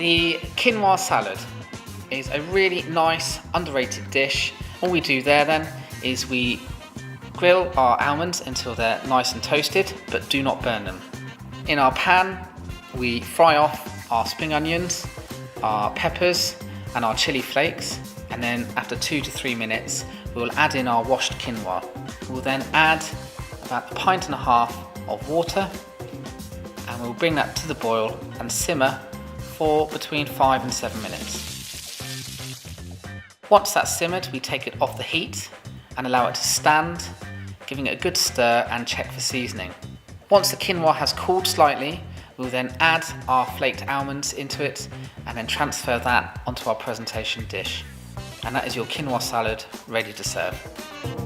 The quinoa salad is a really nice, underrated dish. All we do there then is we grill our almonds until they're nice and toasted, but do not burn them. In our pan, we fry off our spring onions, our peppers, and our chili flakes, and then after 2 to 3 minutes, we will add in our washed quinoa. We'll then add about 1.5 pints of water, and we'll bring that to the boil and simmer for between 5 and 7 minutes. Once that's simmered, we take it off the heat and allow it to stand, giving it a good stir and check for seasoning. Once the quinoa has cooled slightly, we'll then add our flaked almonds into it and then transfer that onto our presentation dish. And that is your quinoa salad ready to serve.